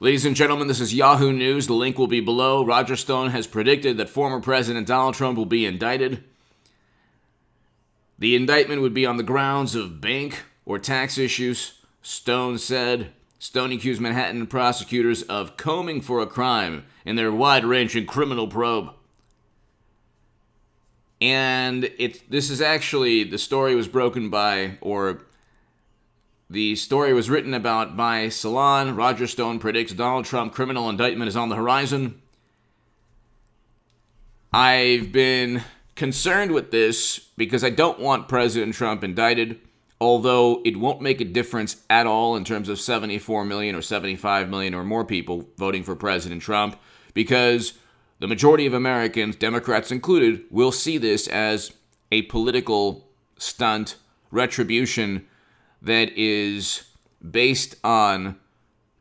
Ladies and gentlemen, this is Yahoo News. The link will be below. Roger Stone has predicted that former President Donald Trump will be indicted. The indictment would be on the grounds of bank or tax issues. Stone accused Manhattan prosecutors of combing for a crime in their wide-ranging criminal probe. And the story was written about by Salon. Roger Stone predicts Donald Trump criminal indictment is on the horizon. I've been concerned with this because I don't want President Trump indicted, although it won't make a difference at all in terms of 74 million or 75 million or more people voting for President Trump, because the majority of Americans, Democrats included, will see this as a political stunt, retribution that is based on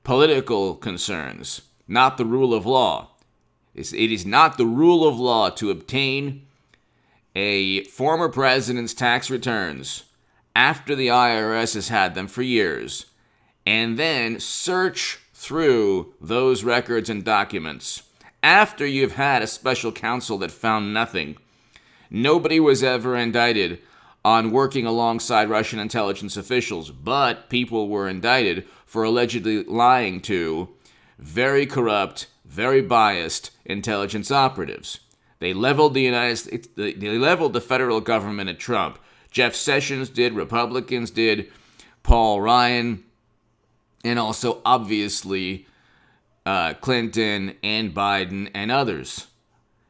political concerns, not the rule of law. It is not the rule of law to obtain a former president's tax returns after the IRS has had them for years, and then search through those records and documents after you've had a special counsel that found nothing. Nobody was ever indicted on working alongside Russian intelligence officials, but people were indicted for allegedly lying to very corrupt, very biased intelligence operatives. They leveled the federal government at Trump. Jeff Sessions did, Republicans did, Paul Ryan, and also obviously Clinton and Biden and others.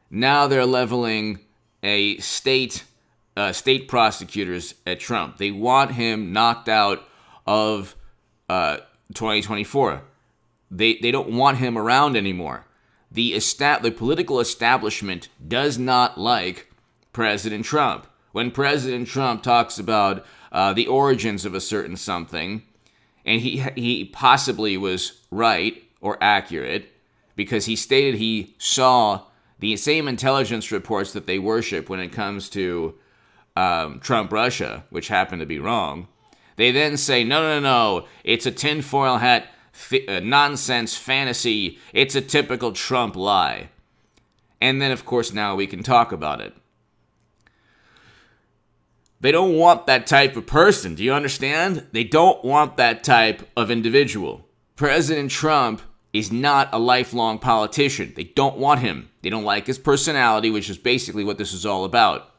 Now they're leveling a state prosecutors at Trump. They want him knocked out of 2024. They don't want him around anymore. The political establishment does not like President Trump. When President Trump talks about the origins of a certain something, and he possibly was right or accurate because he stated he saw the same intelligence reports that they worship when it comes to Trump Russia, which happened to be wrong. They then say, no, it's a tinfoil hat nonsense fantasy. It's a typical Trump lie. And then, of course, now we can talk about it. They don't want that type of person. Do you understand? They don't want that type of individual. President Trump is not a lifelong politician. They don't want him. They don't like his personality, which is basically what this is all about.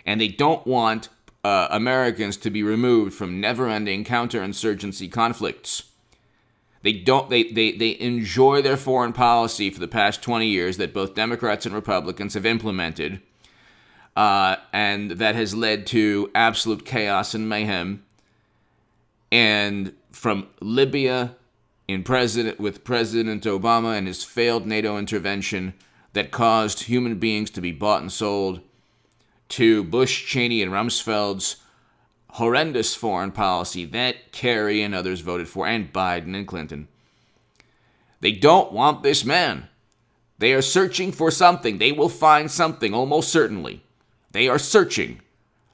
And they don't want Americans to be removed from never-ending counterinsurgency conflicts. They enjoy their foreign policy for the past 20 years that both Democrats and Republicans have implemented, and that has led to absolute chaos and mayhem. And from Libya with President Obama and his failed NATO intervention that caused human beings to be bought and sold, to Bush, Cheney, and Rumsfeld's horrendous foreign policy that Kerry and others voted for, and Biden and Clinton. They don't want this man. They are searching for something. They will find something, almost certainly. They are searching.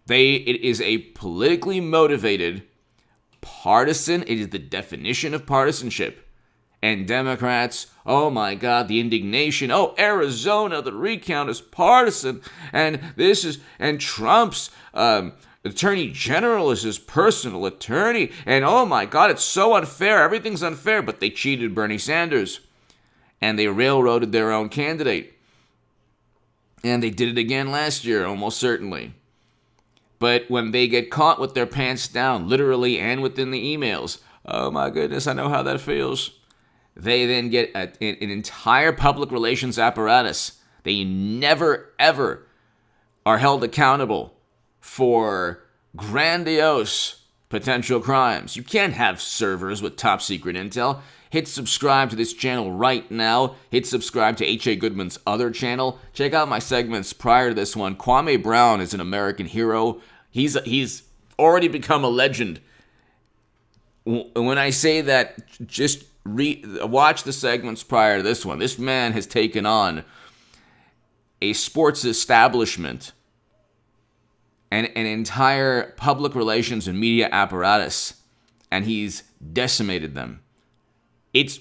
It is a politically motivated partisan. It is the definition of partisanship. And Democrats, oh my God, the indignation. Oh, Arizona, the recount is partisan. And Trump's Attorney General is his personal attorney. And oh my God, it's so unfair. Everything's unfair. But they cheated Bernie Sanders. And they railroaded their own candidate. And they did it again last year, almost certainly. But when they get caught with their pants down, literally and within the emails, oh my goodness, I know how that feels. They then get an entire public relations apparatus. They never, ever are held accountable for grandiose potential crimes. You can't have servers with top secret intel. Hit subscribe to this channel right now. Hit subscribe to H.A. Goodman's other channel. Check out my segments prior to this one. Kwame Brown is an American hero. He's already become a legend. When I say that, just watch the segments prior to this one. This man has taken on a sports establishment and an entire public relations and media apparatus, and he's decimated them. It's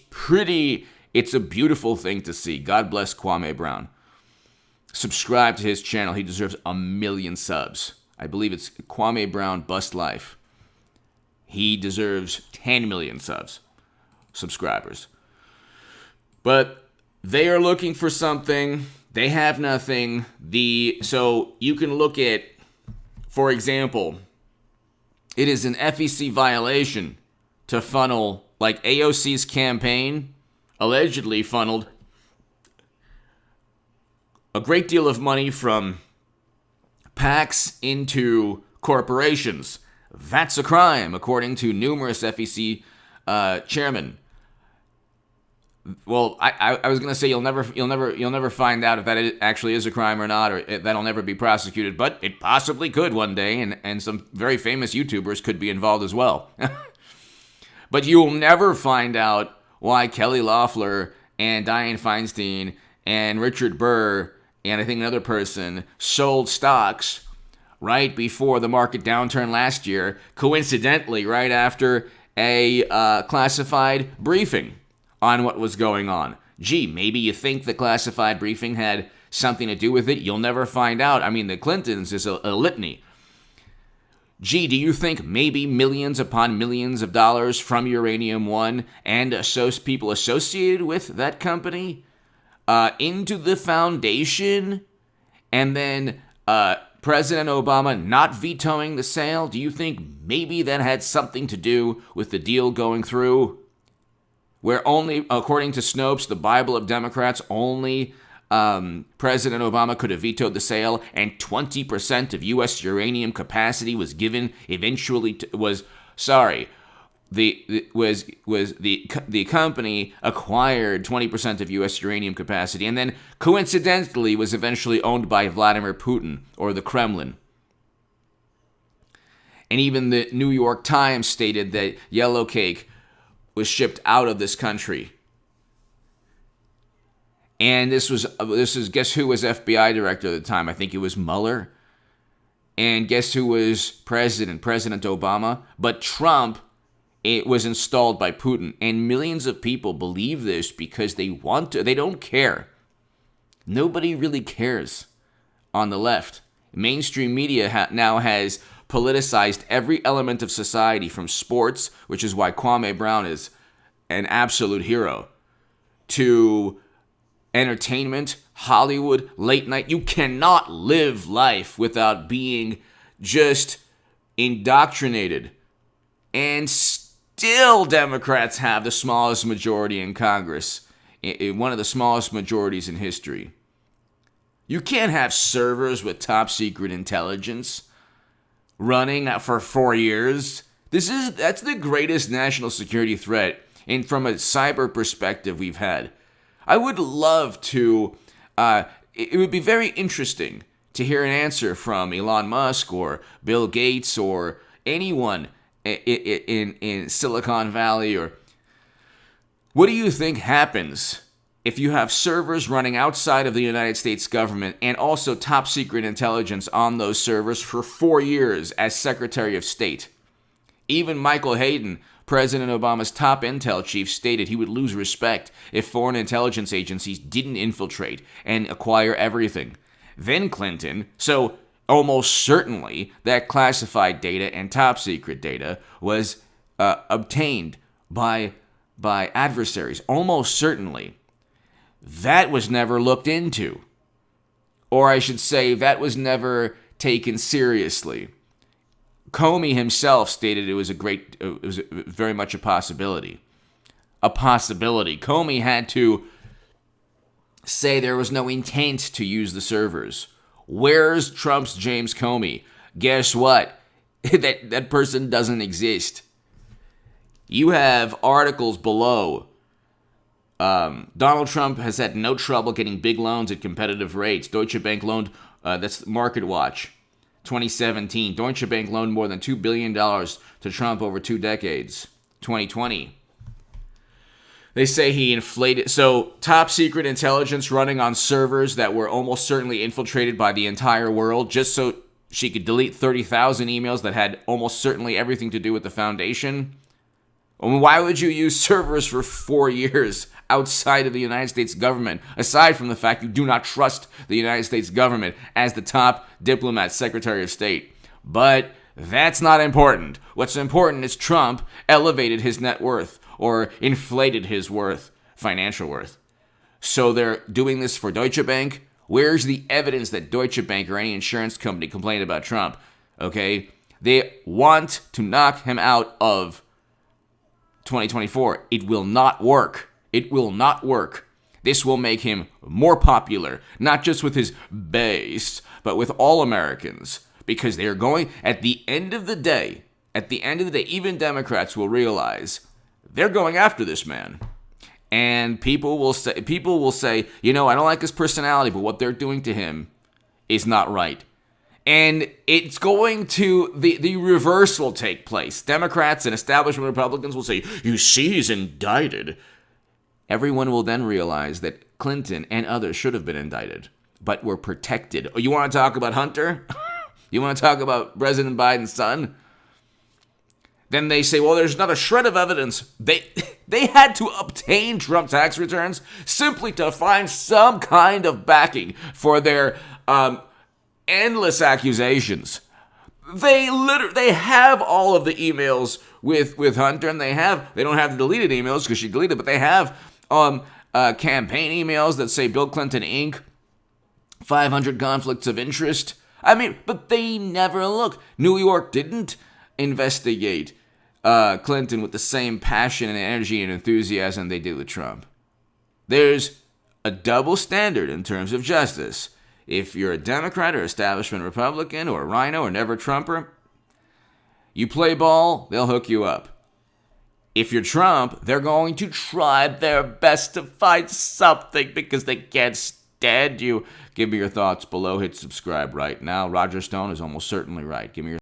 a beautiful thing to see. God bless Kwame Brown. Subscribe to his channel. He deserves 1 million subs. I believe it's Kwame Brown Bust Life. He deserves 10 million subscribers. But they are looking for something. They have nothing. So you can look at, for example, it is an FEC violation to funnel, like AOC's campaign allegedly funneled a great deal of money from PACs into corporations. That's a crime, according to numerous FEC chairmen. Well, I was gonna say you'll never find out if that actually is a crime or not, or that'll never be prosecuted. But it possibly could one day, and some very famous YouTubers could be involved as well. But you'll never find out why Kelly Loeffler and Dianne Feinstein and Richard Burr and I think another person sold stocks right before the market downturn last year, coincidentally right after a classified briefing on what was going on. Gee, maybe you think the classified briefing had something to do with it. You'll never find out. I mean, the Clintons is a litany. Gee, do you think maybe millions upon millions of dollars from Uranium One and people associated with that company into the foundation, and then President Obama not vetoing the sale? Do you think maybe that had something to do with the deal going through? Where only, according to Snopes, the Bible of Democrats, only President Obama could have vetoed the sale, and 20% of U.S. uranium capacity was given eventually the company acquired 20% of U.S. uranium capacity, and then coincidentally was eventually owned by Vladimir Putin or the Kremlin. And even the New York Times stated that yellow cake was shipped out of this country. And this is guess who was FBI director at the time? I think it was Mueller. And guess who was president? President Obama. But Trump, it was installed by Putin. And millions of people believe this because they want to. They don't care. Nobody really cares on the left. Mainstream media now has politicized every element of society, from sports, which is why Kwame Brown is an absolute hero, to entertainment, Hollywood, late night. You cannot live life without being just indoctrinated. And still Democrats have the smallest majority in Congress, one of the smallest majorities in history. You can't have servers with top secret intelligence running for 4 years. That's the greatest national security threat, and from a cyber perspective we've had. I would love to, it would be very interesting to hear an answer from Elon Musk or Bill Gates or anyone in Silicon Valley. Or what do you think happens if you have servers running outside of the United States government and also top secret intelligence on those servers for 4 years as Secretary of State? Even Michael Hayden, President Obama's top intel chief, stated he would lose respect if foreign intelligence agencies didn't infiltrate and acquire everything. Then Clinton, so almost certainly that classified data and top secret data was obtained by adversaries. Almost certainly. That was never looked into. Or I should say, that was never taken seriously. Comey himself stated it was very much a possibility. A possibility. Comey had to say there was no intent to use the servers. Where's Trump's James Comey? Guess what? that person doesn't exist. You have articles below. Donald Trump has had no trouble getting big loans at competitive rates. Deutsche Bank loaned, that's Market Watch, 2017. Deutsche Bank loaned more than $2 billion to Trump over 2 decades. 2020. They say he inflated. So, top secret intelligence running on servers that were almost certainly infiltrated by the entire world, just so she could delete 30,000 emails that had almost certainly everything to do with the foundation. I mean, why would you use servers for 4 years outside of the United States government, aside from the fact you do not trust the United States government as the top diplomat, Secretary of State? But that's not important. What's important is Trump elevated his net worth or inflated his worth, financial worth. So they're doing this for Deutsche Bank. Where's the evidence that Deutsche Bank or any insurance company complained about Trump? Okay? They want to knock him out of 2024. It will not work. It will not work. This will make him more popular, not just with his base, but with all Americans. Because they are going, at the end of the day, even Democrats will realize they're going after this man. And people will say, you know, I don't like his personality, but what they're doing to him is not right. And it's going to, the reverse will take place. Democrats and establishment Republicans will say, you see, he's indicted. Everyone will then realize that Clinton and others should have been indicted, but were protected. Oh, you want to talk about Hunter? You want to talk about President Biden's son? Then they say, well, there's not a shred of evidence. They had to obtain Trump tax returns simply to find some kind of backing for their endless accusations. They have all of the emails with Hunter, and they don't have the deleted emails because she deleted, but they have campaign emails that say Bill Clinton Inc., 500 conflicts of interest. I mean, but they never look. New York didn't investigate Clinton with the same passion and energy and enthusiasm they did with Trump. There's a double standard in terms of justice. If you're a Democrat or establishment Republican or a rhino or never Trumper, you play ball, they'll hook you up. If you're Trump, they're going to try their best to find something because they can't stand you. Give me your thoughts below. Hit subscribe right now. Roger Stone is almost certainly right. Give me your